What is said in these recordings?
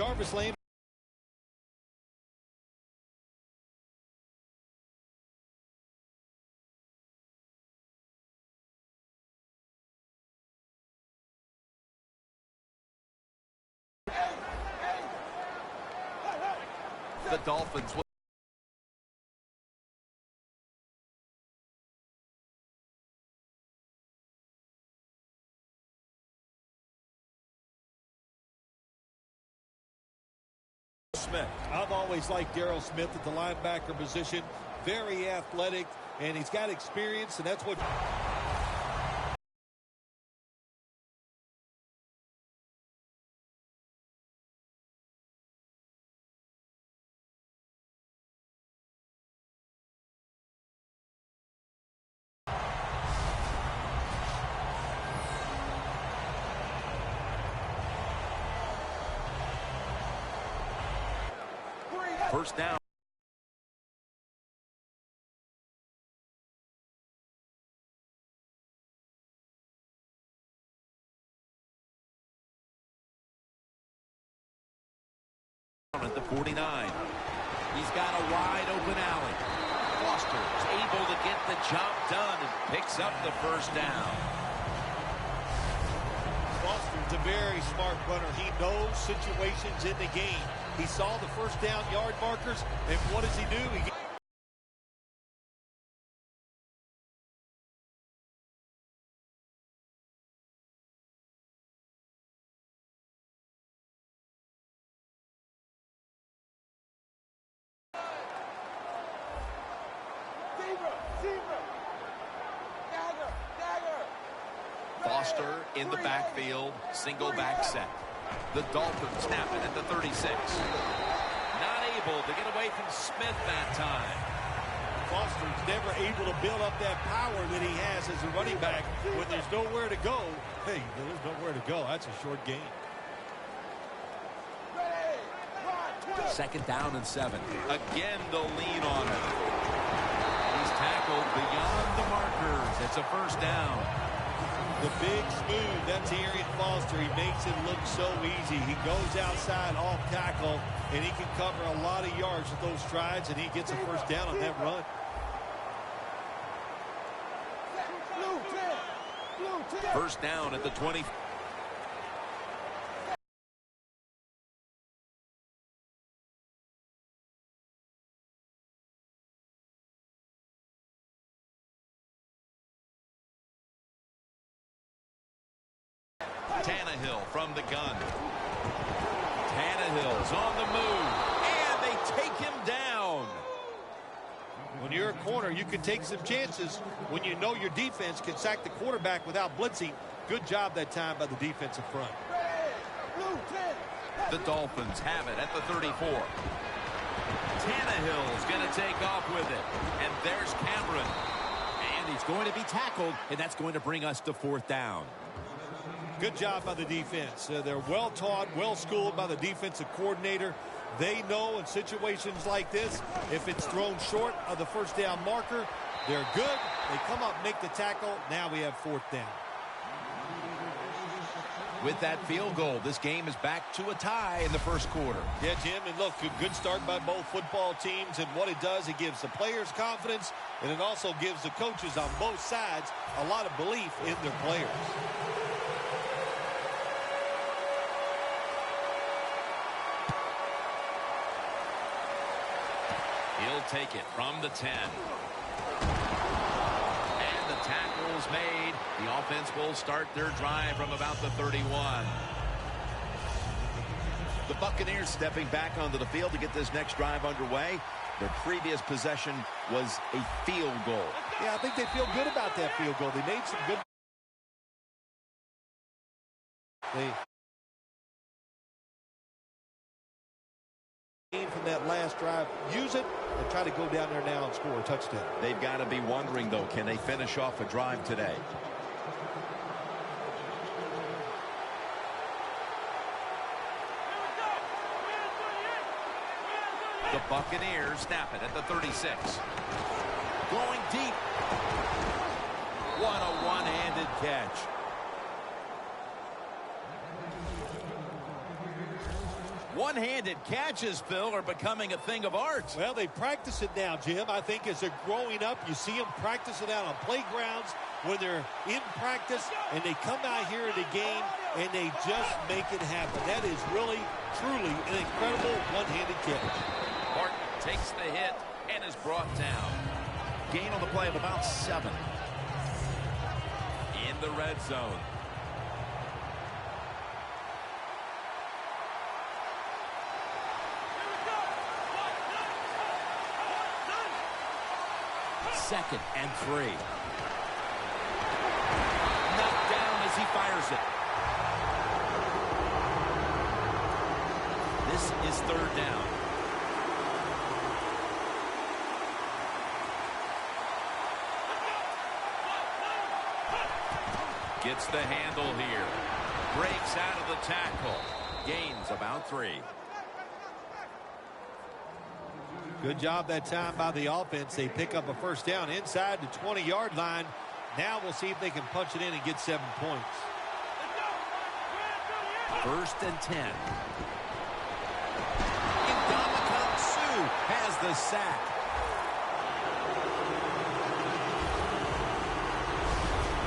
Jarvis Lane. The Dolphins will Smith. I've always liked Darryl Smith at the linebacker position. Very athletic, and he's got experience, and that's what... First down. At the 49. He's got a wide open alley. Foster is able to get the job done and picks up the first down. Foster's a very smart runner. He knows situations in the game. He saw the first down yard markers, and what does he do? He Foster in the backfield, single back set. The Dolphins snap it at the 36. Not able to get away from Smith that time. Foster's never able to build up that power that he has as a running back when there's nowhere to go. Hey, there's nowhere to go. That's a short game. Second down and 7. Again, the lean on him. He's tackled beyond the markers. It's a first down. The big smooth, that's Arian Foster. He makes it look so easy. He goes outside off tackle, and he can cover a lot of yards with those strides, and he gets a first down on that run. First down at the 20. Tannehill from the gun. Tannehill's on the move, and they take him down. When you're a corner, you can take some chances when you know your defense can sack the quarterback without blitzing. Good job that time by the defensive front. The Dolphins have it at the 34. Tannehill's going to take off with it, and there's Cameron. And he's going to be tackled, and that's going to bring us to fourth down. Good job by the defense. They're well-taught, well-schooled by the defensive coordinator. They know in situations like this, if it's thrown short of the first down marker, they're good. They come up, make the tackle. Now we have fourth down. With that field goal, this game is back to a tie in the first quarter. Yeah, Jim, and look, a good start by both football teams, and what it does, it gives the players confidence, and it also gives the coaches on both sides a lot of belief in their players. He'll take it from the 10. And the tackle's made. The offense will start their drive from about the 31. The Buccaneers stepping back onto the field to get this next drive underway. Their previous possession was a field goal. Yeah, I think they feel good about that field goal. They made some good... from that last drive, use it and try to go down there now and score a touchdown. They've got to be wondering, though, can they finish off a drive today? The Buccaneers snap it at the 36. Going deep. What a one-handed catch. One-handed catches, Phil, are becoming a thing of art. Well, they practice it now, Jim. I think as they're growing up, you see them practice it out on playgrounds when they're in practice, and they come out here in the game, and they just make it happen. That is really, truly an incredible one-handed catch. Martin takes the hit and is brought down. Gain on the play of about 7. In the red zone. Second and 3. Knocked down as he fires it. This is 3rd down. Gets the handle here. Breaks out of the tackle. Gains about 3. Good job that time by the offense. They pick up a first down inside the 20-yard line. Now we'll see if they can punch it in and get 7 points. 1st and 10. Ndamukong Suh has the sack.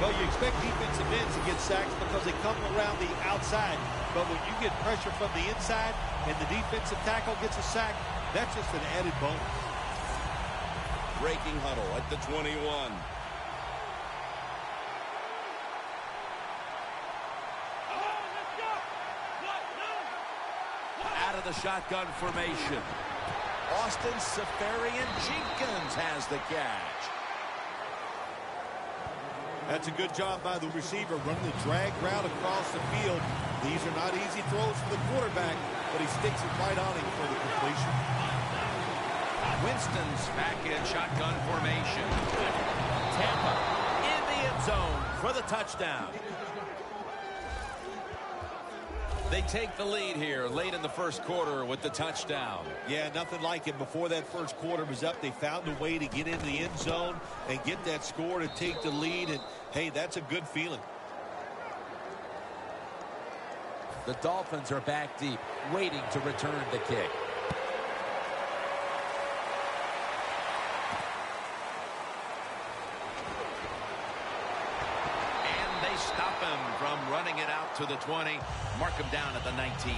Well, you expect defensive ends to get sacks because they come around the outside. But when you get pressure from the inside and the defensive tackle gets a sack, that's just an added bonus. Breaking huddle at the 21. Out of the shotgun formation. Austin Seferian-Jenkins has the catch. That's a good job by the receiver, running the drag route across the field. These are not easy throws for the quarterback, but he sticks it right on him for the completion. Winston's back in shotgun formation. Tampa in the end zone for the touchdown. They take the lead here late in the first quarter with the touchdown. Yeah, nothing like it. Before that first quarter was up, they found a way to get into the end zone and get that score to take the lead. And, hey, that's a good feeling. The Dolphins are back deep, waiting to return the kick. Stop him from running it out to the 20. Mark him down at the 19.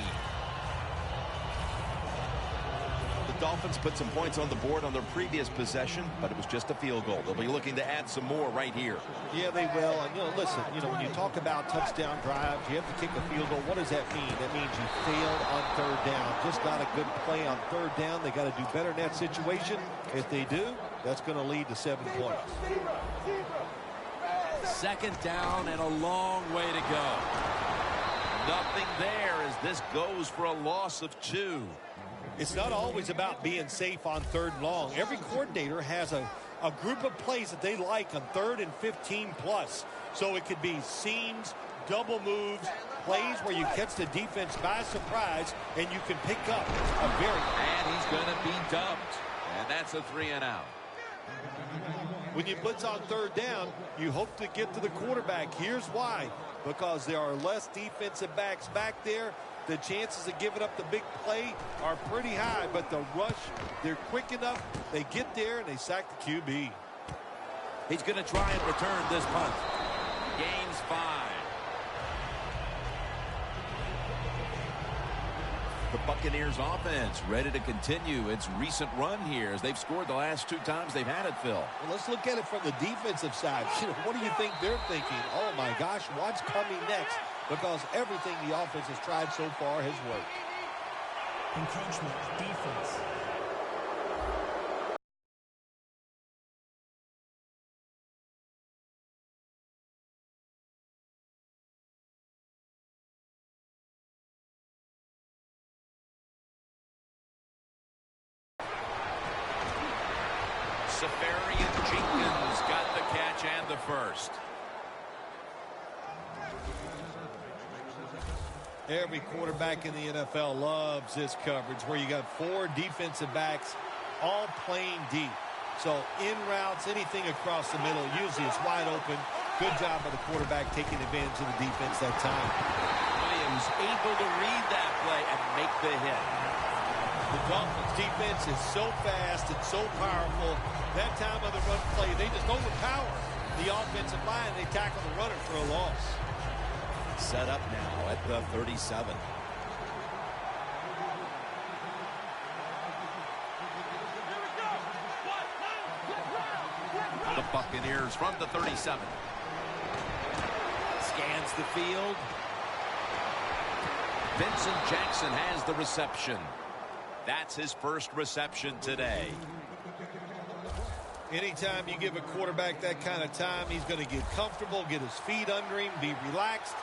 The Dolphins put some points on the board on their previous possession, but it was just a field goal. They'll be looking to add some more right here. Yeah, they will. And, listen, when you talk about touchdown drives, you have to kick a field goal. What does that mean? That means you failed on 3rd down. Just not a good play on 3rd down. They got to do better in that situation. If they do, that's going to lead to 7 points. 2nd down and a long way to go. Nothing there as this goes for a loss of 2. It's not always about being safe on 3rd and long. Every coordinator has a group of plays that they like on 3rd and 15 plus. So it could be seams, double moves, plays where you catch the defense by surprise and you can pick up a very... And he's going to be dumped. And that's a 3 and out. When you blitz on 3rd down, you hope to get to the quarterback. Here's why. Because there are less defensive backs back there. The chances of giving up the big play are pretty high. But the rush, they're quick enough. They get there and they sack the QB. He's going to try and return this punt. Gains 5. The Buccaneers offense ready to continue its recent run here as they've scored the last 2 times they've had it, Phil. Well, let's look at it from the defensive side. What do you think they're thinking? Oh, my gosh, what's coming next? Because everything the offense has tried so far has worked. Encroachment, defense. Seferian-Jenkins got the catch and the first. Every quarterback in the NFL loves this coverage where you got 4 defensive backs all playing deep. So in routes, anything across the middle, usually it's wide open. Good job by the quarterback taking advantage of the defense that time. Williams Williams able to read that play and make the hit. The Dolphins defense is so fast and so powerful. That time of the run play, they just overpower the offensive line. They tackle the runner for a loss. Set up now at the 37. The Buccaneers from the 37. Scans the field. Vincent Jackson has the reception. That's his first reception today. Anytime you give a quarterback that kind of time, he's going to get comfortable, get his feet under him, be relaxed,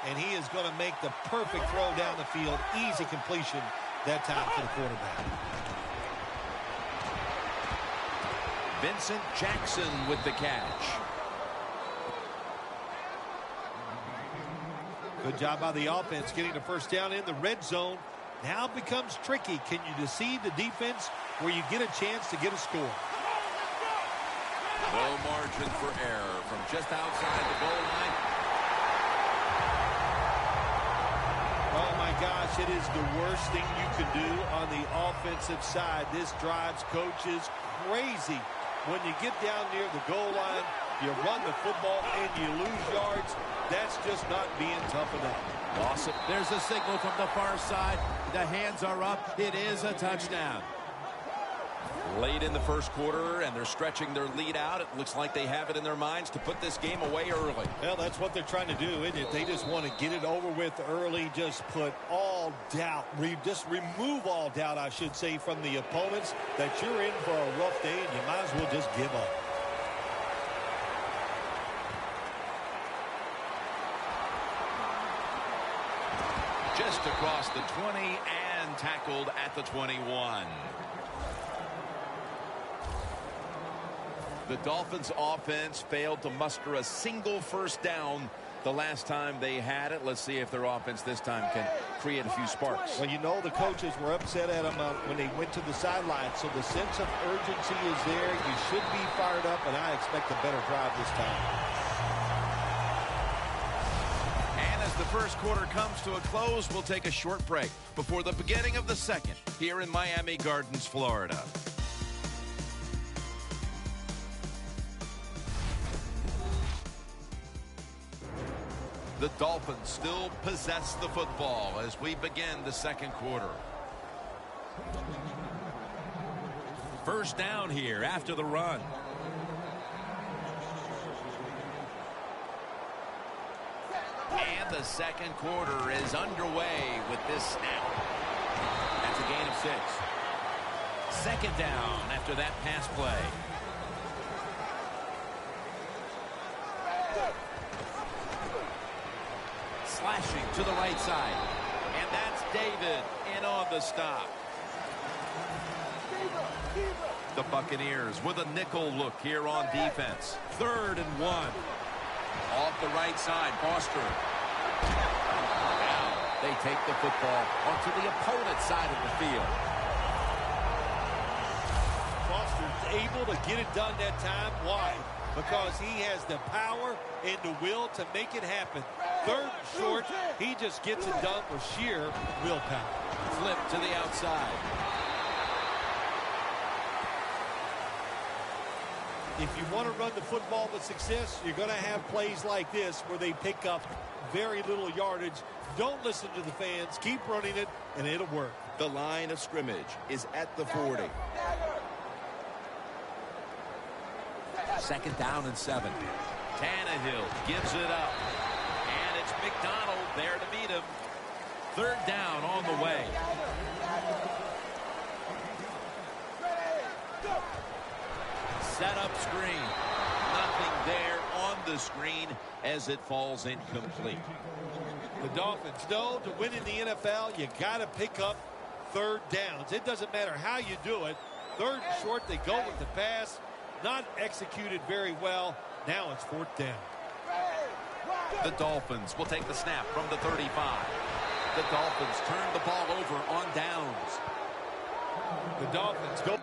and he is going to make the perfect throw down the field. Easy completion that time for the quarterback. Vincent Jackson with the catch. Good job by the offense getting the first down in the red zone. Now becomes tricky. Can you deceive the defense where you get a chance to get a score? No margin for error from just outside the goal line. Oh my gosh, it is the worst thing you can do on the offensive side. This drives coaches crazy. When you get down near the goal line, you run the football and you lose yards. That's just not being tough enough. Loss. There's a signal from the far side. The hands are up. It is a touchdown. Late in the first quarter, and they're stretching their lead out. It looks like they have it in their minds to put this game away early. Well, that's what they're trying to do, isn't it? They just want to get it over with early, just put all doubt, just remove all doubt, I should say, from the opponents that you're in for a rough day, and you might as well just give up. Just across the 20 and tackled at the 21. The Dolphins offense failed to muster a single first down the last time they had it. Let's see if their offense this time can create a few sparks. Well, you know the coaches were upset at them when they went to the sideline, so the sense of urgency is there. You should be fired up, and I expect a better drive this time. And as the first quarter comes to a close, we'll take a short break before the beginning of the second here in Miami Gardens, Florida. The Dolphins still possess the football as we begin the second quarter. First down here after the run. And the second quarter is underway with this snap. That's a gain of 6. Second down after that pass play. Slashing to the right side. And that's David in on the stop. The Buccaneers with a nickel look here on defense. 3rd and 1. Off the right side, Foster. Now they take the football onto the opponent's side of the field. Foster's able to get it done that time. Why? Because he has the power and the will to make it happen. 3rd and short, he just gets it done with sheer willpower. Flip to the outside. If you want to run the football with success, you're going to have plays like this where they pick up very little yardage. Don't listen to the fans. Keep running it, and it'll work. The line of scrimmage is at the 40. 2nd down and 7. Tannehill gives it up. And it's McDonald there to meet him. 3rd down on the way. Set up screen. Nothing there on the screen as it falls incomplete. The Dolphins know to win in the NFL, you got to pick up 3rd downs. It doesn't matter how you do it. 3rd and short, they go with the pass. Not executed very well. Now it's 4th down. The Dolphins will take the snap from the 35. The Dolphins turn the ball over on downs. The Dolphins go.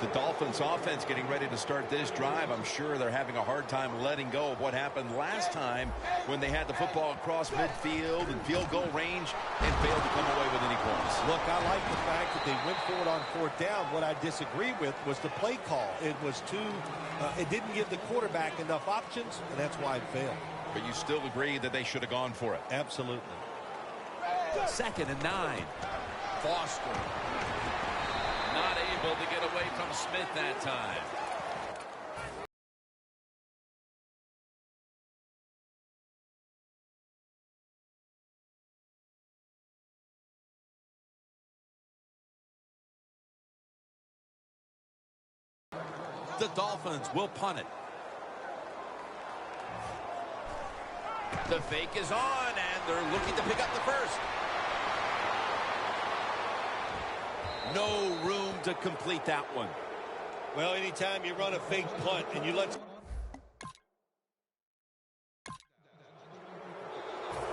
The Dolphins Dolphins offense getting ready to start this drive. I'm sure they're having a hard time letting go of what happened last time when they had the football across midfield and field goal range and failed to come away with any points. Look, I like the fact that they went for it on fourth down. What I disagree with was the play call. It was it didn't give the quarterback enough options, and that's why it failed. But you still agree that they should have gone for it? Absolutely. 2nd and 9. Foster. Not able to get away from Smith that time. The Dolphins will punt it. The fake is on, and they're looking to pick up the first. No room to complete that one. Well, anytime you run a fake punt and you let...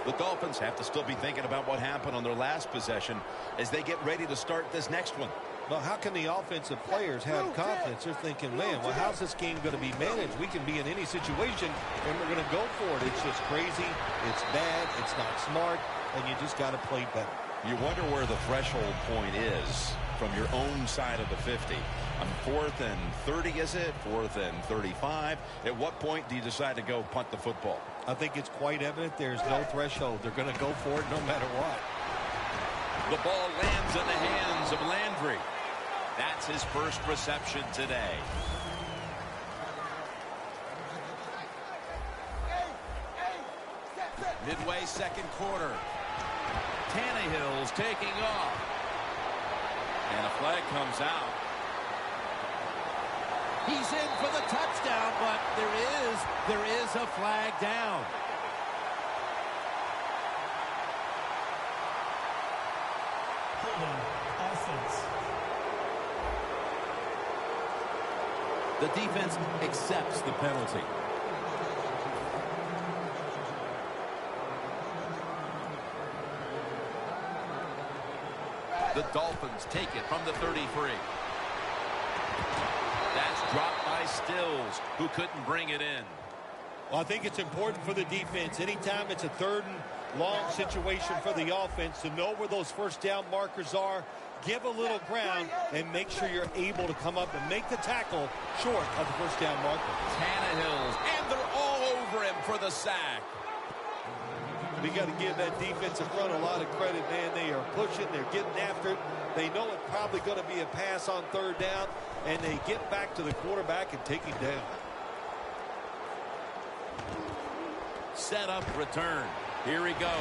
The Dolphins have to still be thinking about what happened on their last possession as they get ready to start this next one. Well, how can the offensive players have confidence? They're thinking, man, well, how's this game going to be managed? We can be in any situation, and we're going to go for it. It's just crazy. It's bad. It's not smart, and you just got to play better. You wonder where the threshold point is from your own side of the 50. On 4th and 30, is it? 4th and 35. At what point do you decide to go punt the football? I think it's quite evident there's no threshold. They're going to go for it no matter what. The ball lands in the hands of Landry. That's his first reception today. Midway second quarter. Tannehill's taking off. And a flag comes out. He's in for the touchdown, but there is a flag down. Holding. Offense. The defense accepts the penalty. The Dolphins take it from the 33. That's dropped by Stills, who couldn't bring it in. Well, I think it's important for the defense. Anytime it's a 3rd and long situation for the offense to know where those first down markers are, give a little ground, and make sure you're able to come up and make the tackle short of the first down marker. Tannehill's, and they're all over him for the sack. We got to give that defensive front a lot of credit, man. They are pushing. They're getting after it. They know it's probably going to be a pass on 3rd down, and they get back to the quarterback and take him down. Set up, return. Here he goes.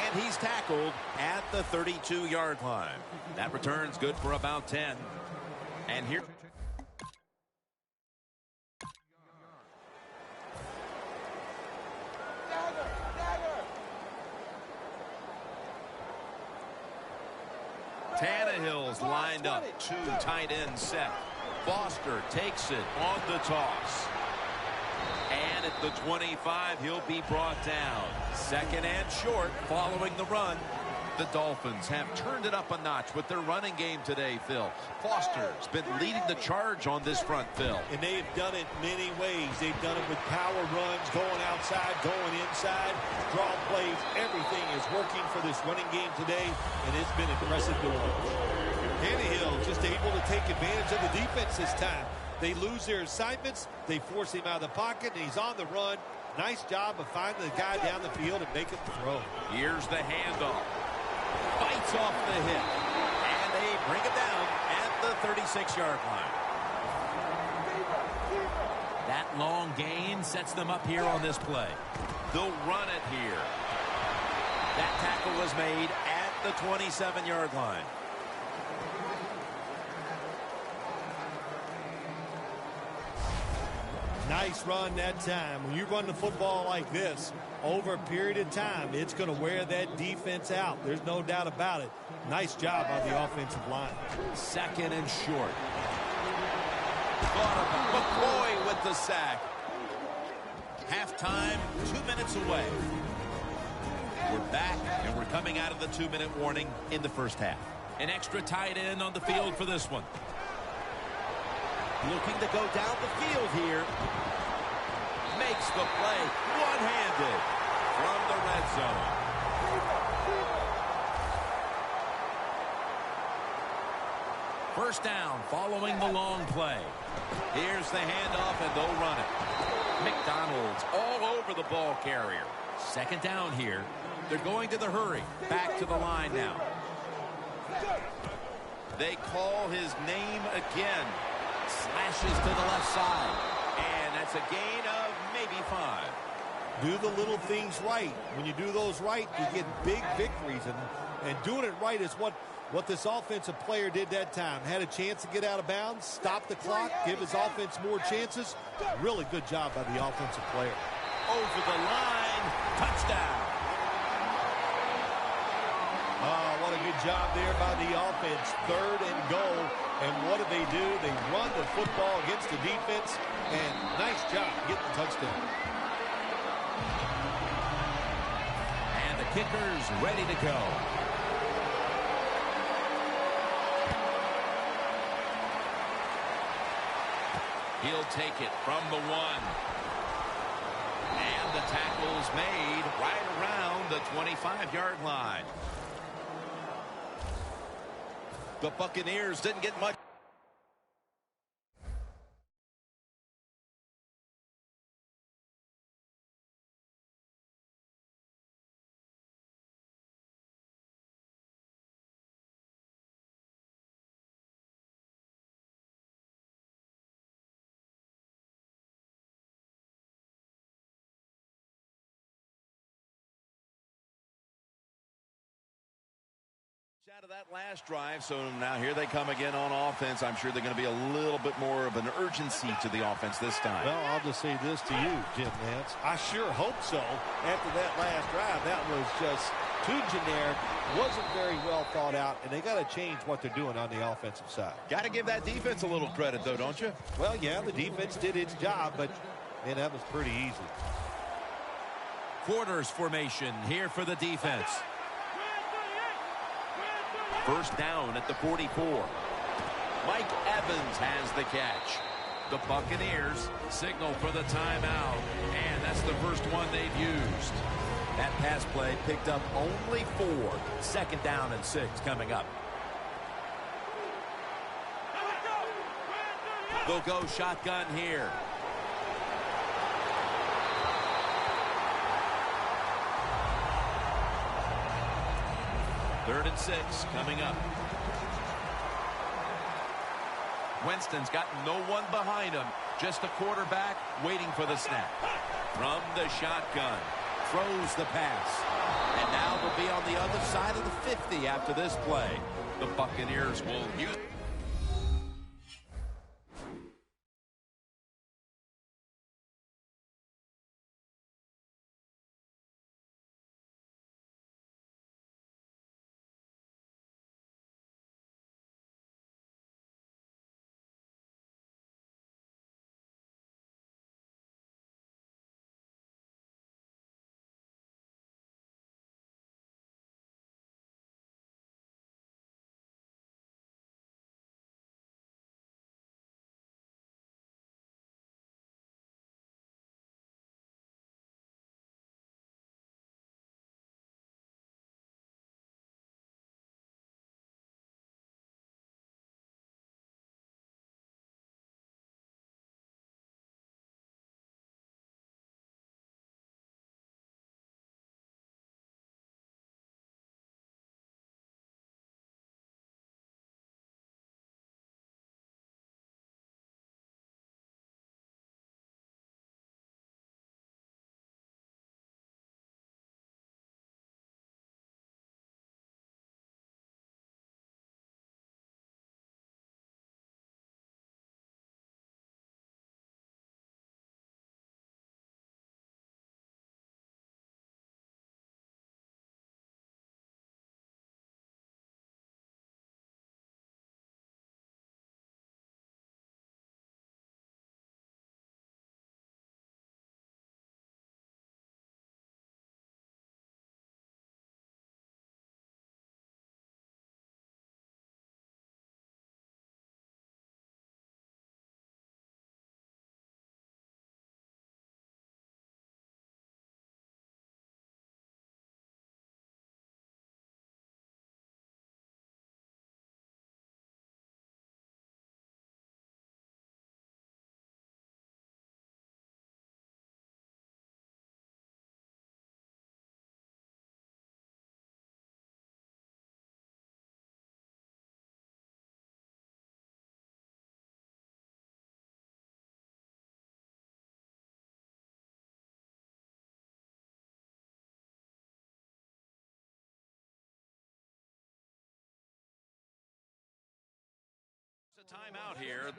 And he's tackled at the 32-yard line. That return's good for about 10. And here... Tannehill's lined up. 2 tight ends set. Foster takes it on the toss. And at the 25, he'll be brought down. 2nd and short following the run. The Dolphins have turned it up a notch with their running game today, Phil. Foster's been leading the charge on this front, Phil. And they've done it many ways. They've done it with power runs, going outside, going inside, draw plays. Everything is working for this running game today, and it's been impressive to watch. Tannehill just able to take advantage of the defense this time. They lose their assignments. They force him out of the pocket, and he's on the run. Nice job of finding the guy down the field and making the throw. Here's the handoff. Fights off the hit. And they bring it down at the 36-yard line. That long gain sets them up here on this play. They'll run it here. That tackle was made at the 27-yard line. Nice run that time. When you run the football like this, over a period of time, it's going to wear that defense out. There's no doubt about it. Nice job by the offensive line. 2nd and short. McCoy with the sack. Halftime, 2 minutes away. We're back, and we're coming out of the 2-minute warning in the first half. An extra tight end on the field for this one. Looking to go down the field here. Makes the play one-handed from the red zone. First down following the long play. Here's the handoff, and they'll run it. McDonald's all over the ball carrier. Second down here. They're going to the hurry. Back to the line now. They call his name again. Slashes to the left side. And that's a gain of maybe 5. Do the little things right. When you do those right, you get big victories. And doing it right is what this offensive player did that time. Had a chance to get out of bounds, stop the clock, give his offense more chances. Really good job by the offensive player. Over the line. Touchdown. Oh, what a good job there by the offense. 3rd and goal. And what do? They run the football against the defense. And nice job getting the touchdown. And the kicker's ready to go. He'll take it from the 1. And the tackle's made right around the 25-yard line. The Buccaneers didn't get much. Out of that last drive, so now here they come again on offense. I'm sure they're going to be a little bit more of an urgency to the offense this time. Well, I'll just say this to you, Jim Nance. I sure hope so. After that last drive, that was just too generic, wasn't very well thought out, and they got to change what they're doing on the offensive side. Got to give that defense a little credit, though, don't you? Well, yeah, the defense did its job, but, man, that was pretty easy. Quarters formation here for the defense. First down at the 44. Mike Evans has the catch. The Buccaneers signal for the timeout, and that's the first one they've used. That pass play picked up only 4. Second down and 6 coming up. They'll go shotgun here. Third and 6 coming up. Winston's got no one behind him. Just a quarterback waiting for the snap. From the shotgun. Throws the pass. And now they'll be on the other side of the 50 after this play. The Buccaneers will use Timeout here.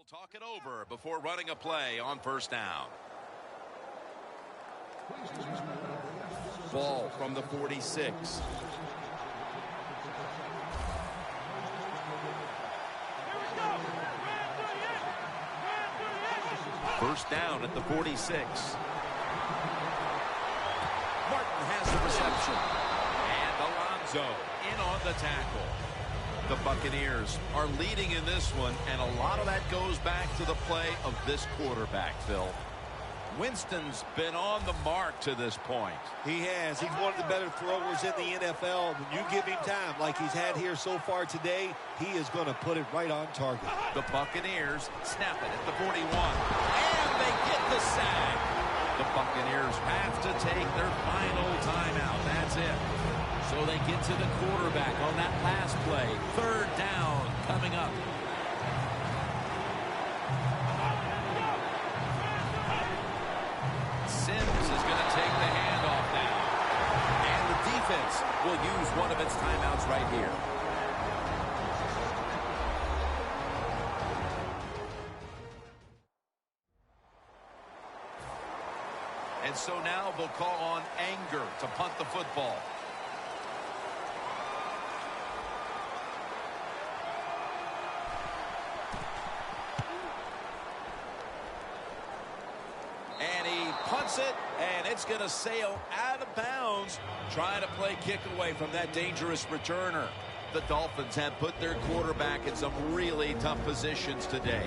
He'll talk it over before running a play on first down. Ball from the 46. First down at the 46. Martin has the reception. And Alonso in on the tackle. The Buccaneers are leading in this one, and a lot of that goes back to the play of this quarterback, Phil. Winston's been on the mark to this point. He has. He's one of the better throwers in the NFL. When you give him time like he's had here so far today, he is going to put it right on target. The Buccaneers snap it at the 41. And they get the sack. The Buccaneers have to take their final timeout. That's it. So they get to the quarterback on that last play. Third down coming up. Sims is going to take the handoff now. And the defense will use one of its timeouts right here. And so now they'll call on Anger to punt the football. And he punts it, and it's going to sail out of bounds, trying to play kick away from that dangerous returner. The Dolphins have put their quarterback in some really tough positions today.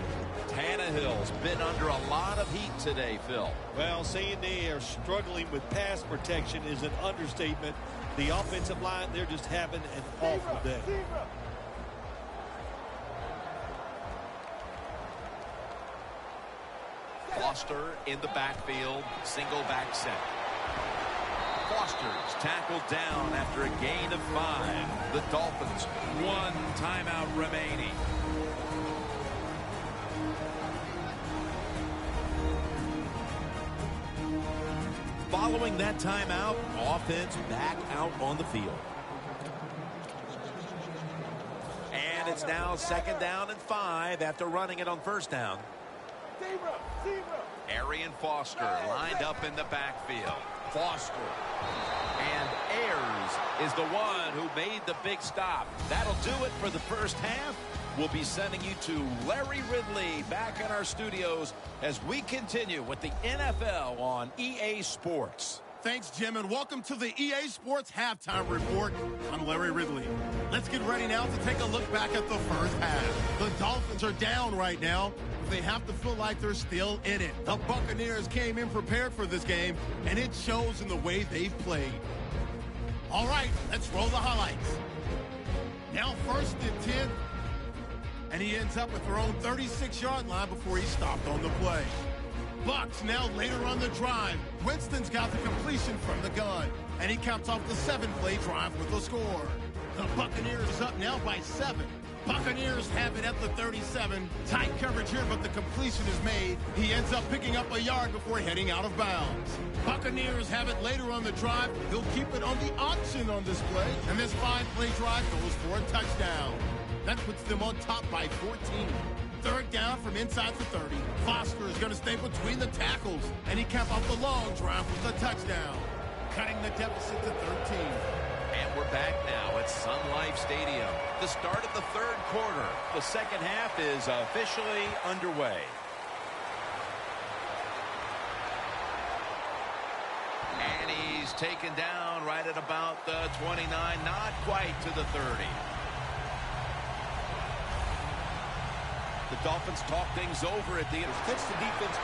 Tannehill's been under a lot of heat today, Phil. Well, saying they are struggling with pass protection is an understatement. The offensive line, they're just having an awful day. Foster in the backfield, single back set. Foster's tackled down after a gain of 5. The Dolphins, 1 timeout remaining. Following that timeout, offense back out on the field. And it's now 2nd down and 5 after running it on first down. Arian Foster lined up in the backfield. Foster. And Ayers is the one who made the big stop. That'll do it for the first half. We'll be sending you to Larry Ridley back in our studios as we continue with the NFL on EA Sports. Thanks, Jim, and welcome to the EA Sports Halftime Report. I'm Larry Ridley. Let's get ready now to take a look back at the first half. The Dolphins are down right now. They have to feel like they're still in it. The Buccaneers came in prepared for this game, and it shows in the way they've played. All right, let's roll the highlights. Now 1st and 10, and he ends up at their own 36-yard line before he stopped on the play. Bucks now later on the drive. Winston's got the completion from the gun, and he caps off the 7-play drive with a score. The Buccaneers up now by 7. Buccaneers have it at the 37. Tight coverage here, but the completion is made. He ends up picking up a yard before heading out of bounds. Buccaneers have it later on the drive. He'll keep it on the option on this play, and this 5-play drive goes for a touchdown. That puts them on top by 14. 3rd down from inside the 30. Foster is going to stay between the tackles, and he caps off the long drive with a touchdown, cutting the deficit to 13. And we're back now at Sun Life Stadium. The start of the 3rd quarter. The second half is officially underway. And he's taken down right at about the 29, not quite to the 30. The Dolphins talk things over at the end. Catch the defense.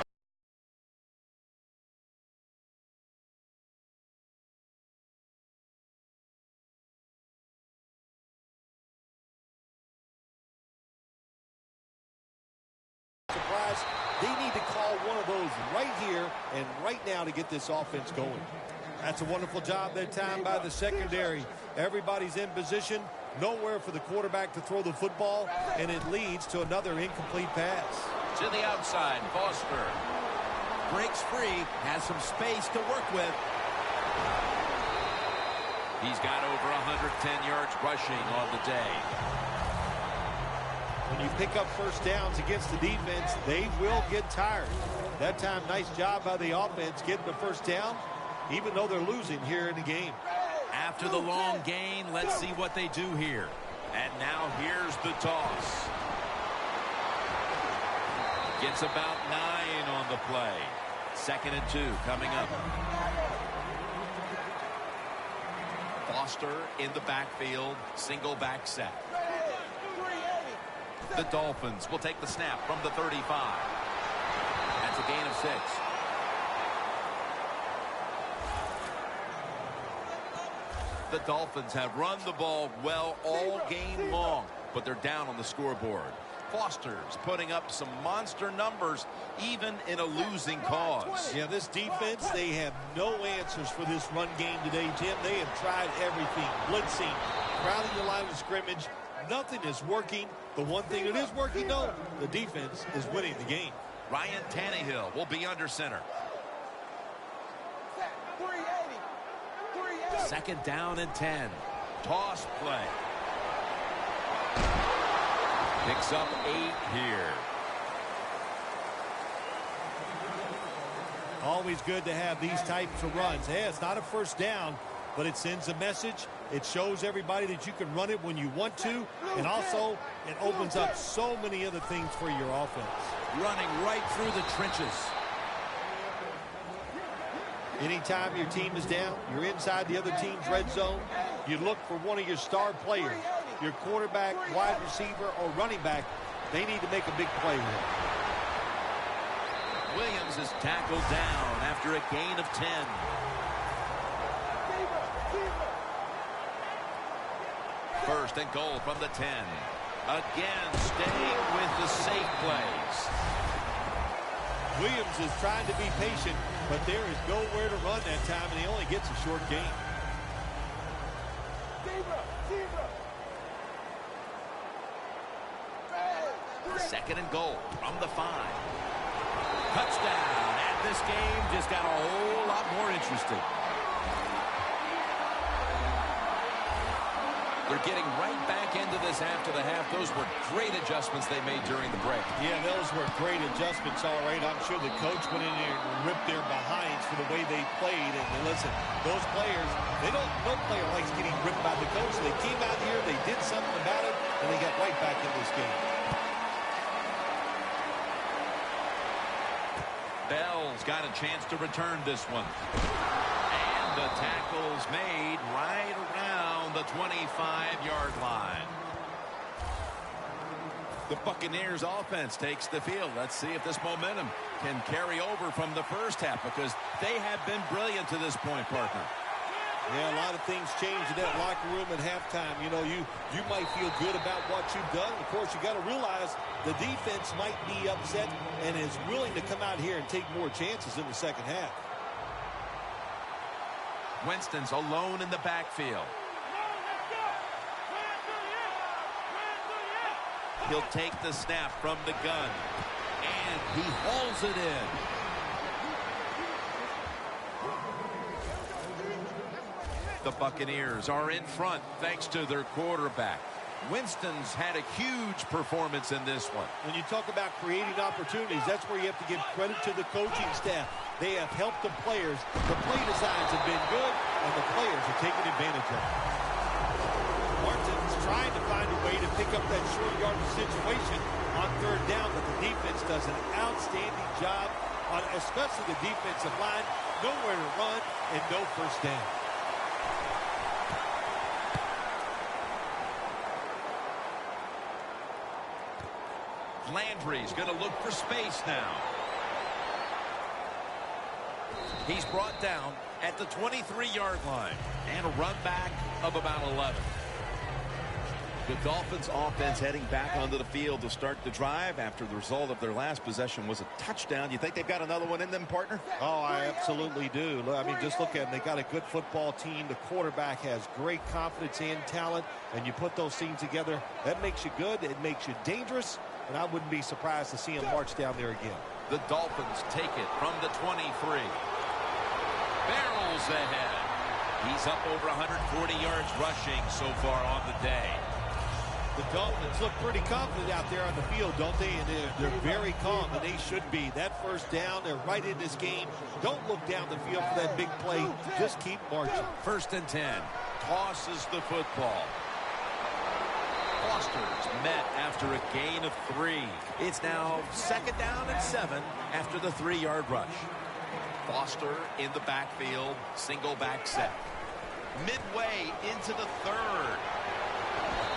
Surprise. They need to call one of those right here and right now to get this offense going. That's a wonderful job that time by the secondary. Everybody's in position. Nowhere for the quarterback to throw the football, and it leads to another incomplete pass. To the outside, Foster breaks free, has some space to work with. He's got over 110 yards rushing on the day. when you pick up first downs against the defense, they will get tired. That time, nice job by the offense getting the first down, even though they're losing here in the game. After the long gain, let's see what they do here. And now here's the toss. Gets about 9 on the play. 2nd and 2 coming up. Foster in the backfield, single back set. The Dolphins will take the snap from the 35. That's a gain of 6. The Dolphins have run the ball well all game long, but they're down on the scoreboard. Foster's putting up some monster numbers, even in a losing cause. Yeah, this defense, they have no answers for this run game today, Jim. They have tried everything. Blitzing, crowding the line of scrimmage. Nothing is working. The one thing that is working, though, the defense is winning the game. Ryan Tannehill will be under center. 2nd down and 10. Toss play. Picks up 8 here. Always good to have these types of runs. Hey, it's not a first down, but it sends a message. It shows everybody that you can run it when you want to, and also it opens up so many other things for your offense. Running right through the trenches. Anytime your team is down, you're inside the other team's red zone, you look for one of your star players, your quarterback, wide receiver, or running back. They need to make a big play here. Williams is tackled down after a gain of 10. First and goal from the 10. Again, staying with the safe plays. Williams is trying to be patient, but there is nowhere to run that time, and he only gets a short gain. 2nd and goal from the 5. Touchdown. And this game just got a whole lot more interesting. They're getting right back into this after the half. Those were great adjustments they made during the break. Yeah, those were great adjustments, all right. I'm sure the coach went in there and ripped their behinds for the way they played. And listen, those players, no player likes getting ripped by the coach. They came out here, they did something about it, and they got right back in this game. Bell's got a chance to return this one. And the tackle's made right around the 25-yard line. The Buccaneers offense takes the field. Let's see if this momentum can carry over from the first half, because they have been brilliant to this point, partner. Yeah, a lot of things change in that locker room at halftime. You know, you might feel good about what you've done. Of course, you got to realize the defense might be upset and is willing to come out here and take more chances in the second half. Winston's alone in the backfield. He'll take the snap from the gun, and he hauls it in. The Buccaneers are in front thanks to their quarterback. Winston's had a huge performance in this one. When you talk about creating opportunities, that's where you have to give credit to the coaching staff. They have helped the players. The play designs have been good, and the players are taking advantage of it. Martin's trying to find a way to pick up that short yardage situation on 3rd down, but the defense does an outstanding job on especially the defensive line. Nowhere to run and no first down. Landry's going to look for space now. He's brought down at the 23-yard line, and a run back of about 11. The Dolphins offense heading back onto the field to start the drive after the result of their last possession was a touchdown. You think they've got another one in them, partner? Oh, I absolutely do. I mean, just look at them. They got a good football team. The quarterback has great confidence and talent, and you put those teams together, that makes you good. It makes you dangerous, and I wouldn't be surprised to see him march down there again. The Dolphins take it from the 23. Barrels ahead. He's up over 140 yards rushing so far on the day. The Dolphins look pretty confident out there on the field, don't they? And they're very calm, and they should be. That first down, they're right in this game. Don't look down the field for that big play. Just keep marching. 1st and 10. Tosses the football. Foster's met after a gain of 3. It's now 2nd down and 7 after the 3-yard rush. Foster in the backfield, single back set. Midway into the 3rd.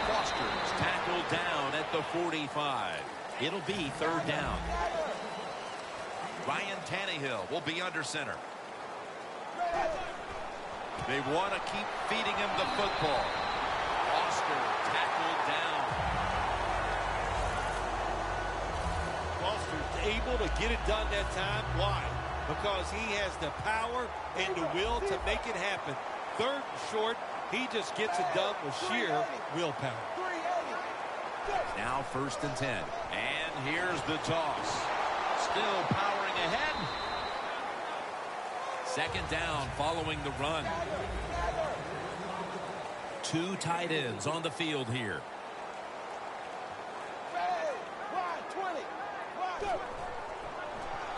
Foster's tackled down at the 45. It'll be 3rd down. Ryan Tannehill will be under center. They want to keep feeding him the football. Foster tackled down. Foster's able to get it done that time. Why? Because he has the power and the will to make it happen. 3rd and short, he just gets it done with sheer willpower. Now 1st and 10. And here's the toss. Still powering ahead. 2nd down following the run. 2 tight ends on the field here.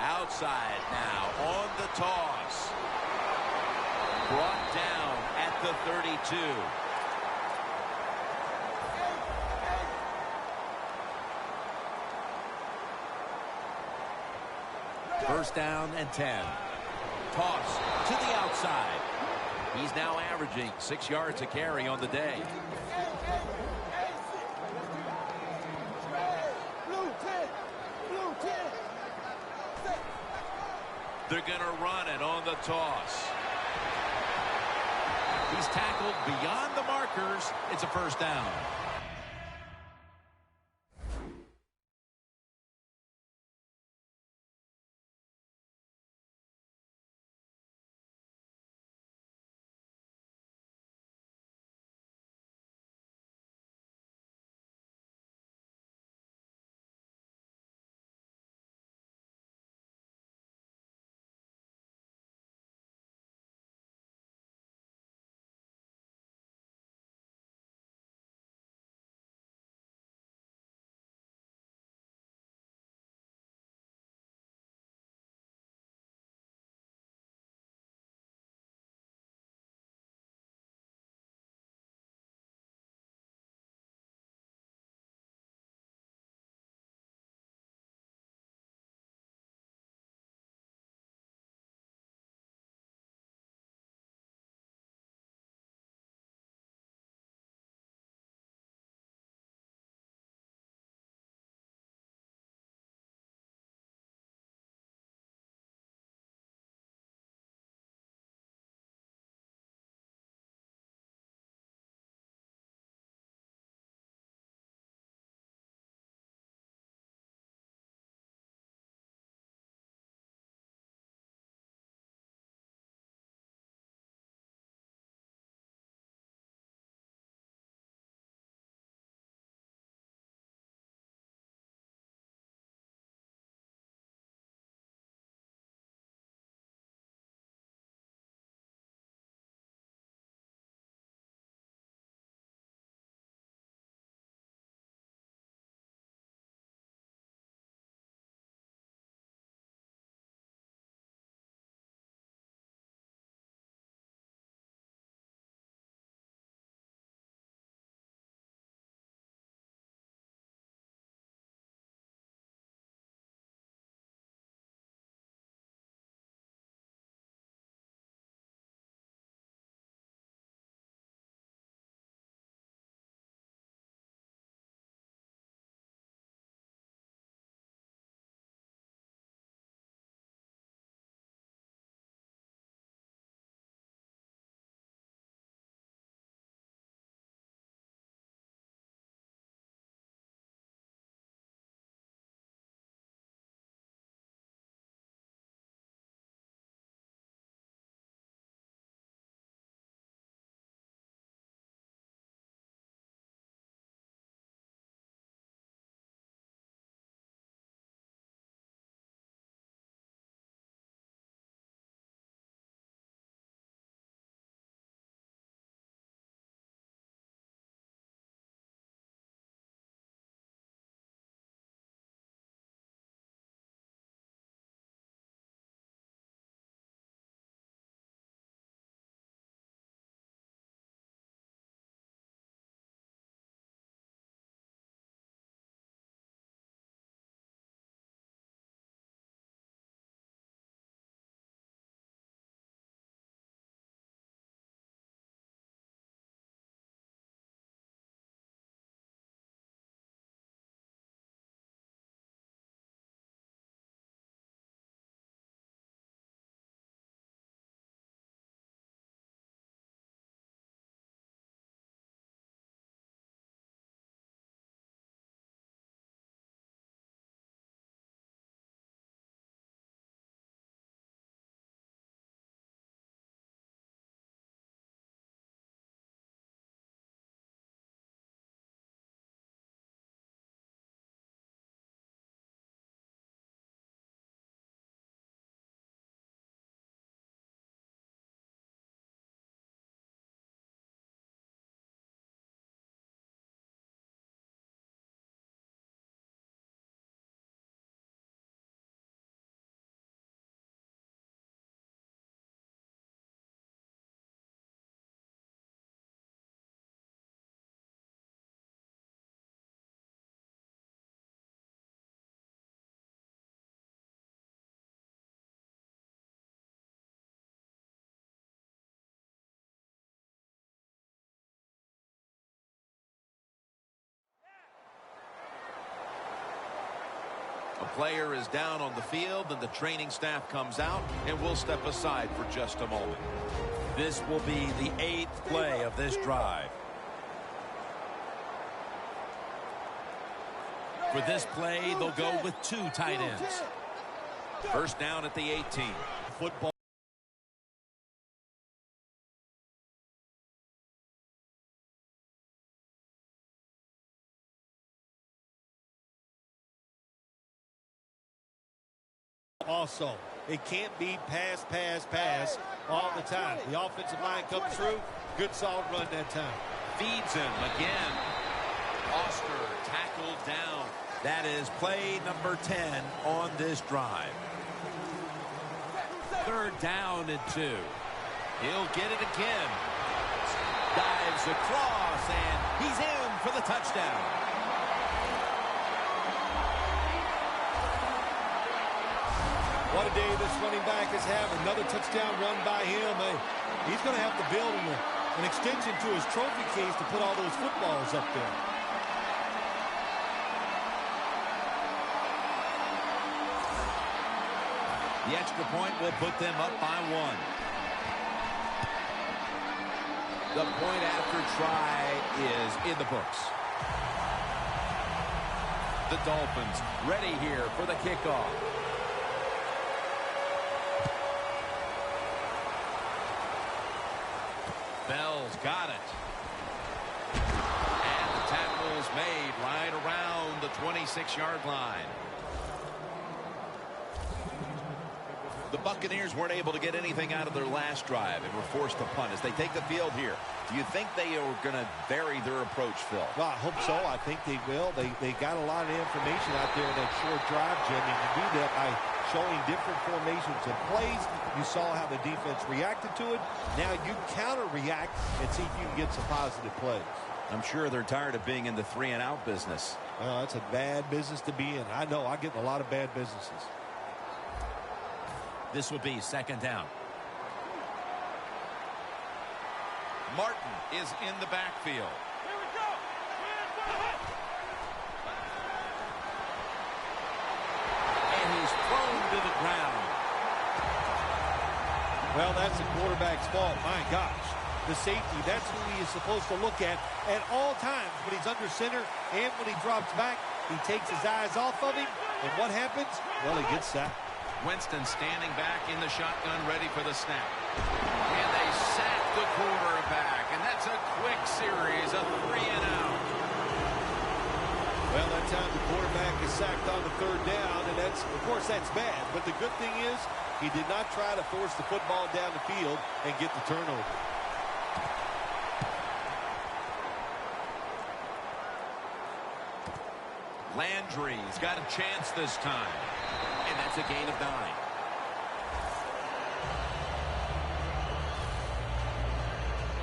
Outside now on the toss. Brought down at the 32. First down and 10. Toss to the outside. He's now averaging 6 yards a carry on the day. They're going to run it on the toss. He's tackled beyond the markers. It's a 1st down. player is down on the field, and the training staff comes out, and we'll step aside for just a moment. This will be the 8th play of this drive. For this play, they'll go with 2 tight ends. First down at the 18. Football. Also, it can't be pass, pass, pass all the time. The offensive line comes through. Good solid run that time. Feeds him again. Foster tackled down. That is play number 10 on this drive. Third down and 2. He'll get it again. Dives across, and he's in for the touchdown. What a day this running back has had. Another touchdown run by him. He's going to have to build an extension to his trophy case to put all those footballs up there. The extra point will put them up by 1. The point after try is in the books. The Dolphins ready here for the kickoff. Bell's got it. And the tackle's made right around the 26-yard line. The Buccaneers weren't able to get anything out of their last drive and were forced to punt as they take the field here. Do you think they are going to vary their approach, Phil? Well, I hope so. I think they will. They got a lot of information out there in that short drive, Jim, and you do that by showing different formations and plays. You saw how the defense reacted to it. Now you counter-react and see if you can get some positive plays. I'm sure they're tired of being in the 3-and-out business. That's a bad business to be in. I know. I get in a lot of bad businesses. This will be second down. Martin is in the backfield. Here we go. And he's thrown to the ground. Well, that's the quarterback's fault. My gosh. The safety, that's who he is supposed to look at all times. When he's under center and when he drops back, he takes his eyes off of him. And what happens? Well, he gets sacked. Winston standing back in the shotgun, ready for the snap. And they sack the quarterback. And that's a quick series, a 3-and-out. Well, that time the quarterback is sacked on the third down, and that's, of course, that's bad. But the good thing is he did not try to force the football down the field and get the turnover. Landry's got a chance this time. And that's a gain of 9.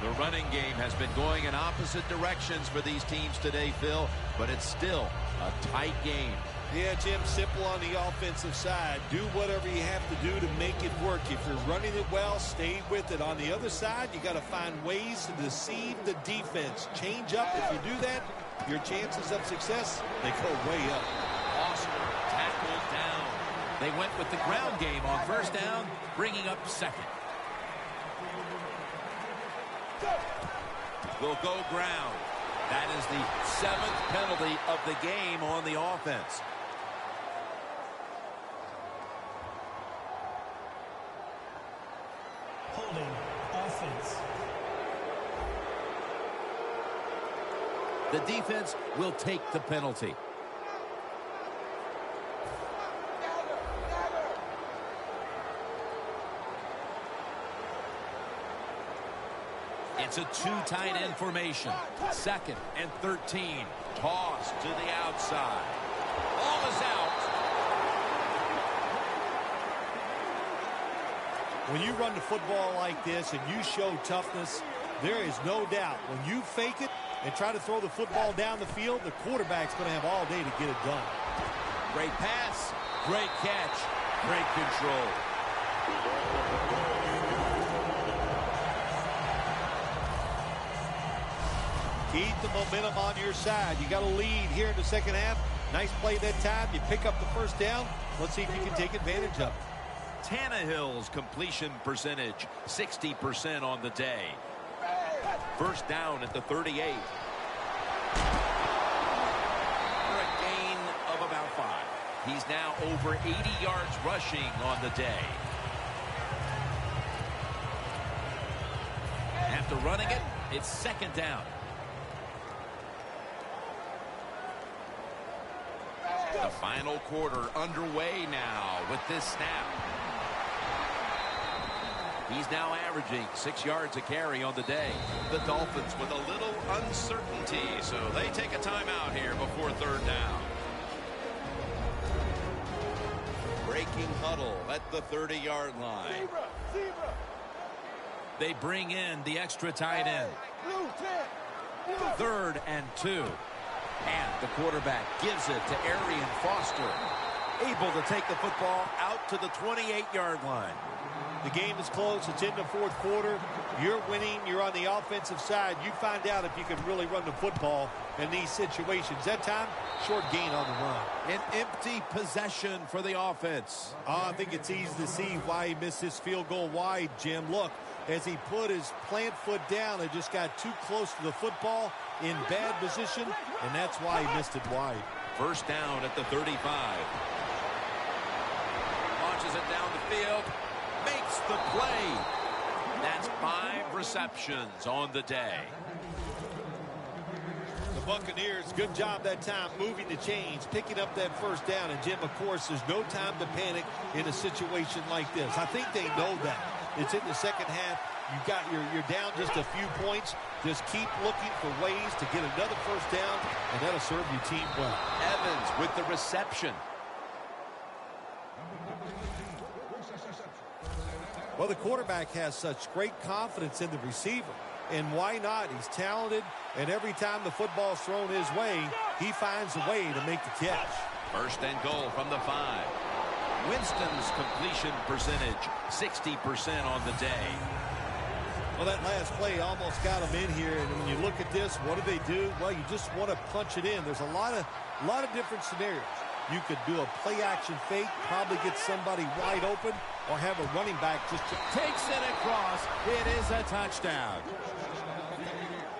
The running game has been going in opposite directions for these teams today, Phil, but it's still a tight game. Yeah, Jim, simple on the offensive side. Do whatever you have to do to make it work. If you're running it well, stay with it. On the other side, you got to find ways to deceive the defense. Change up. If you do that, your chances of success, they go way up. Foster tackled down. They went with the ground game on first down, bringing up second. Will go ground. That is the 7th penalty of the game on the offense. Holding offense. The defense will take the penalty. It's a 2 tight end formation. 2nd and 13. Toss to the outside. Ball is out. When you run the football like this and you show toughness, there is no doubt when you fake it and try to throw the football down the field, the quarterback's going to have all day to get it done. Great pass, great catch, great control. Keep the momentum on your side. You got a lead here in the second half. Nice play that time. You pick up the first down. Let's see if you can take advantage of it. Tannehill's completion percentage, 60% on the day. First down at the 38. For a gain of about 5. He's now over 80 yards rushing on the day. After running it, it's second down. The final quarter underway now with this snap. He's now averaging 6 yards a carry on the day. The Dolphins with a little uncertainty, so they take a timeout here before third down. Breaking huddle at the 30-yard line. They bring in the extra tight end. 3rd and 2. And the quarterback gives it to Arian Foster. Able to take the football out to the 28-yard line. The game is close. It's in the fourth quarter. You're winning. You're on the offensive side. You find out if you can really run the football in these situations. That time, short gain on the run. An empty possession for the offense. I think it's easy to see why he missed this field goal wide, Jim. Look, as he put his plant foot down, it just got too close to the football in bad position, and that's why he missed it wide. First down at the 35. Launches it down the field. Makes the play. That's 5 receptions on the day. The Buccaneers, good job that time moving the chains, picking up that first down. And, Jim, of course, there's no time to panic in a situation like this. I think they know that. It's in the second half. You're down just a few points. Just keep looking for ways to get another first down, and that'll serve your team well. Evans with the reception. Well, the quarterback has such great confidence in the receiver. And why not? He's talented, and every time the football's thrown his way, he finds a way to make the catch. First and goal from the 5. Winston's completion percentage, 60% on the day. Well, that last play almost got him in here, and when you look at this, what do? Well, you just want to punch it in. There's a lot of different scenarios. You could do a play-action fake, probably get somebody wide open, or have a running back just takes it across. It is a touchdown.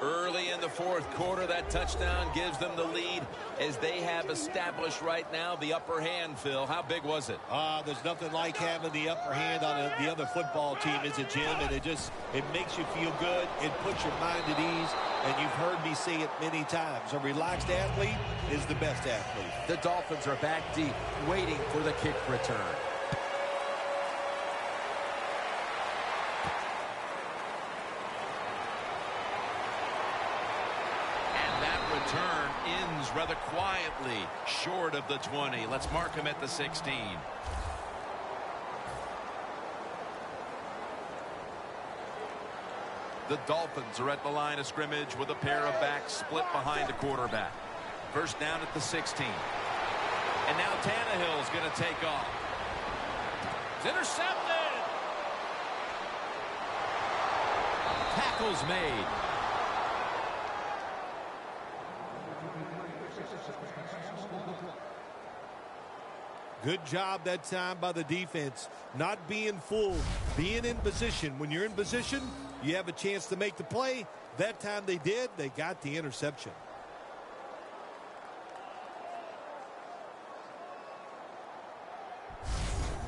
Early in the fourth quarter, that touchdown gives them the lead as they have established right now the upper hand, Phil. How big was it? There's nothing like having the upper hand on the other football team, is it, Jim? And it makes you feel good. It puts your mind at ease. And you've heard me say it many times. A relaxed athlete is the best athlete. The Dolphins are back deep, waiting for the kick return. Return ends rather quietly, short of the 20. Let's mark him at the 16. The Dolphins are at the line of scrimmage with a pair of backs split behind the quarterback. First down at the 16. And now Tannehill's going to take off. It's intercepted. Tackle's made. Good job that time by the defense. Not being fooled, being in position. When you're in position, you have a chance to make the play. That time they did. They got the interception.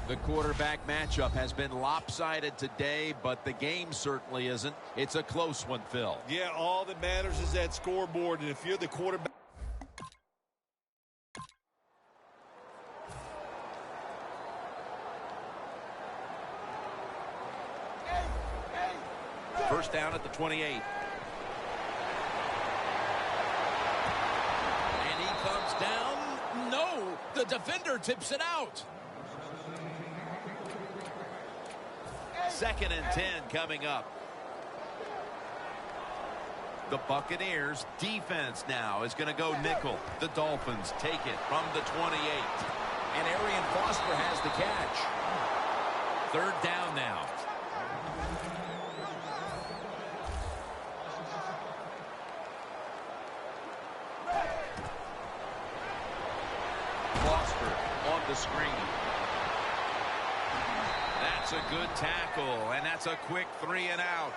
The quarterback matchup has been lopsided today, but the game certainly isn't. It's a close one, Phil. Yeah, all that matters is that scoreboard, and if you're the quarterback, first down at the 28. And he comes down. No, the defender tips it out. Second and 10 coming up. The Buccaneers defense now is going to go nickel. The Dolphins take it from the 28. And Arian Foster has the catch. Third down now. the screen. That's a good tackle, and that's a quick 3 and out.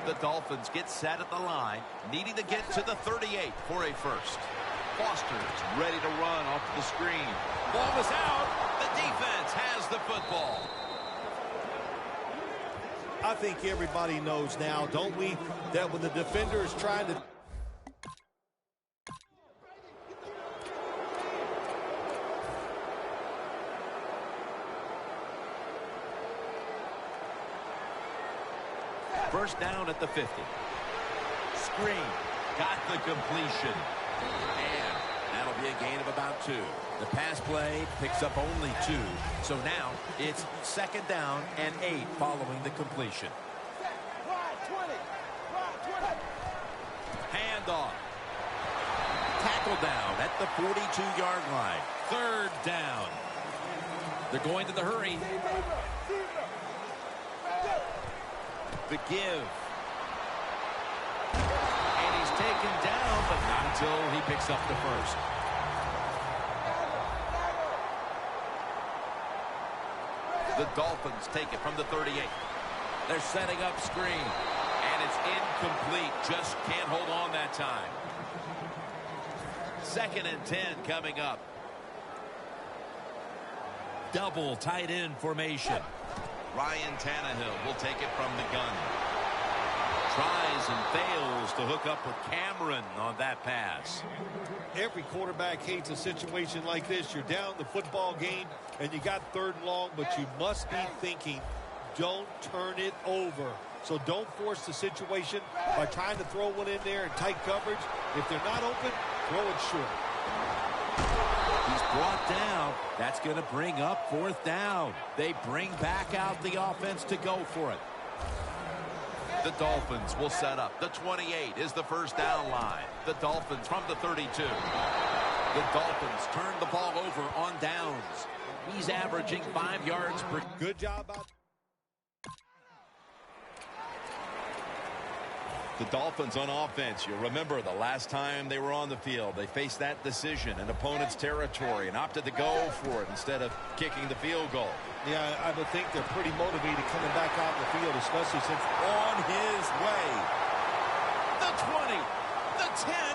The Dolphins get set at the line, needing to get to the 38 for a first. Foster's ready to run off the screen. Ball is out. The defense has the football. I think everybody knows now, don't we, that when the defender is trying to... First down at the 50. Screen. Got the completion. And that'll be a gain of about 2. The pass play picks up only 2. So now it's second down and 8 following the completion. Handoff. Tackle down at the 42-yard line. Third down. They're going to the hurry. The give. And he's taken down, but not until he picks up the first. The Dolphins take it from the 38. They're setting up screen. And it's incomplete. Just can't hold on that time. 2nd and 10 coming up. Double tight end formation. Ryan Tannehill will take it from the gun. Tries and fails to hook up with Cameron on that pass. Every quarterback hates a situation like this. You're down the football game, and you got 3rd and long, but you must be thinking, don't turn it over. So don't force the situation by trying to throw one in there in tight coverage. If they're not open, throw it short. He's brought down. That's going to bring up 4th down. They bring back out the offense to go for it. The Dolphins will set up. The 28 is the first down line. The Dolphins from the 32. The Dolphins turn the ball over on downs. He's averaging 5 yards per. Good job out. The Dolphins on offense, you'll remember the last time they were on the field, they faced that decision in opponent's territory and opted to go for it instead of kicking the field goal. Yeah, I would think they're pretty motivated coming back out in the field, especially since On his way. The 20. The 10.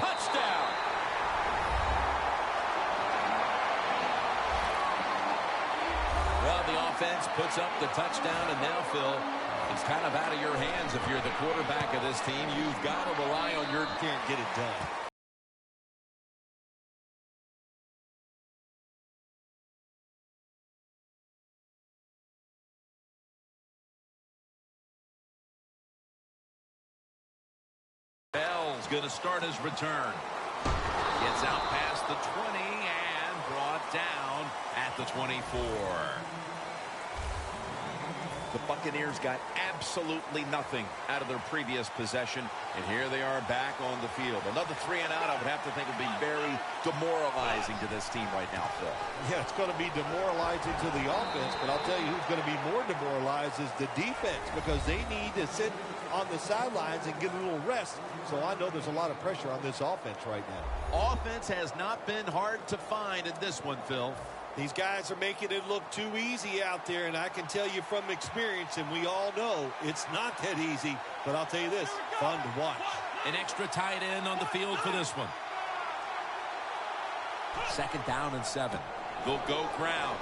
Touchdown. Well, the offense puts up the touchdown, and now, Phil, it's kind of out of your hands if you're the quarterback of this team. You've got to rely on your... can't get it done. Bell's going to start his return. Gets out past the 20 and brought down at the 24. The Buccaneers got absolutely nothing out of their previous possession, and here they are back on the field. Another 3 and out, I would have to think, would be very demoralizing to this team right now, Phil. Yeah, it's going to be demoralizing to the offense, but I'll tell you who's going to be more demoralized is the defense, because they need to sit on the sidelines and get a little rest. So I know there's a lot of pressure on this offense right now. Offense has not been hard to find in this one, Phil. These guys are making it look too easy out there, and I can tell you from experience, and we all know it's not that easy, but I'll tell you this, fun to watch. An extra tight end on the field for this one. 2nd down and 7. They'll go ground.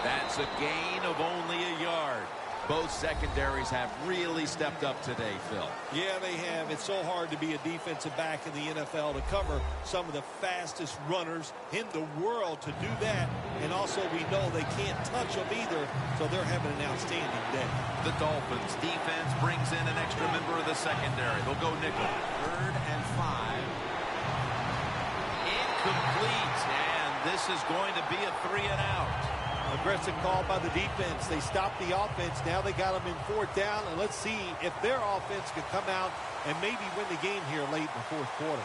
That's a gain of only a yard. Both secondaries have really stepped up today, Phil. Yeah, they have. It's so hard to be a defensive back in the NFL to cover some of the fastest runners in the world to do that. And also we know they can't touch them either, so they're having an outstanding day. The Dolphins defense brings in an extra member of the secondary. They'll go nickel. 3rd and 5. Incomplete. And this is going to be a 3 and out. Aggressive call by the defense. They stopped the offense. Now they got them in 4th down. And let's see if their offense can come out and maybe win the game here late in the 4th quarter.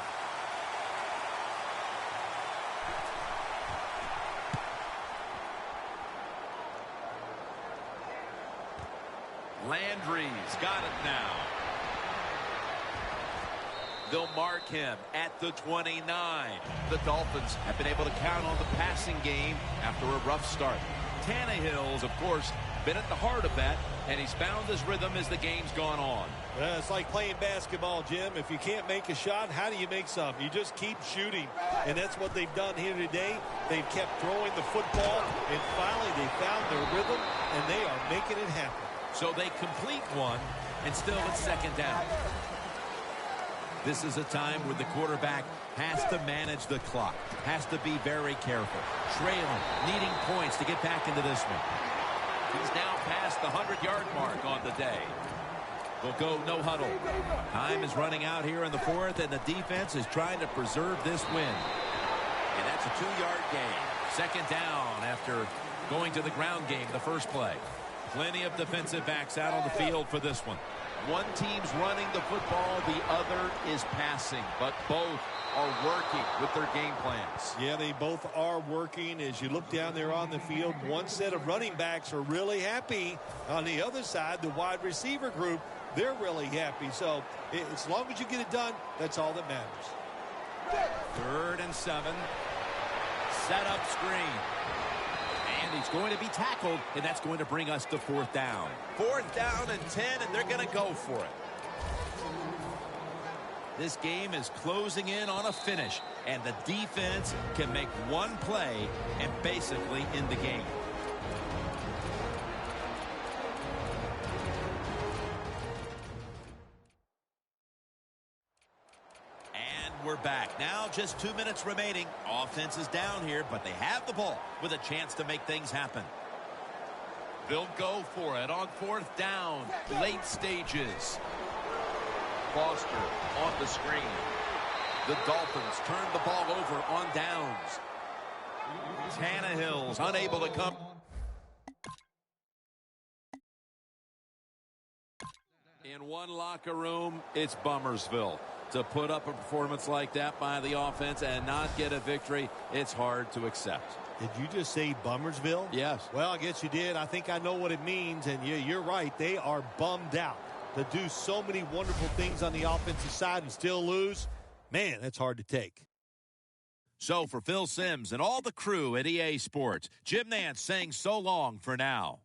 Landry's got it now. They'll mark him at the 29. The Dolphins have been able to count on the passing game after a rough start. Tannehill's, of course, been at the heart of that, and he's found his rhythm as the game's gone on. It's like playing basketball, Jim. If you can't make a shot, how do you make some? You just keep shooting, and that's what they've done here today. They've kept throwing the football, and finally they found their rhythm, and they are making it happen. So they complete one, and still it's second down. This is a time where the quarterback has to manage the clock, has to be very careful. Trailing, needing points to get back into this one. He's now past the 100-yard mark on the day. We'll go no huddle. Time is running out here in the fourth, and the defense is trying to preserve this win. And that's a 2-yard gain. Second down after going to the ground game the first play. Plenty of defensive backs out on the field for this one. One team's running the football, the other is passing, but both are working with their game plans. Yeah, they both are working. As you look down there on the field, one set of running backs are really happy. On the other side, the wide receiver group, they're really happy. So as long as you get it done, that's all that matters. 3rd and 7. Set up screen. And he's going to be tackled, and that's going to bring us to 4th down. 4th down and 10, and they're going to go for it. This game is closing in on a finish, and the defense can make one play and basically end the game. We're back. Now just 2 minutes remaining. Offense is down here, but they have the ball with a chance to make things happen. They'll go for it on 4th down. Late stages. Foster on the screen. The Dolphins turn the ball over on downs. Tannehill's unable to come. In one locker room, it's Bummersville. To put up a performance like that by the offense and not get a victory, it's hard to accept. Did you just say Bummersville? Yes. Well, I guess you did. I think I know what it means, and yeah, you're right. They are bummed out to do so many wonderful things on the offensive side and still lose. Man, that's hard to take. So for Phil Simms and all the crew at EA Sports, Jim Nantz saying so long for now.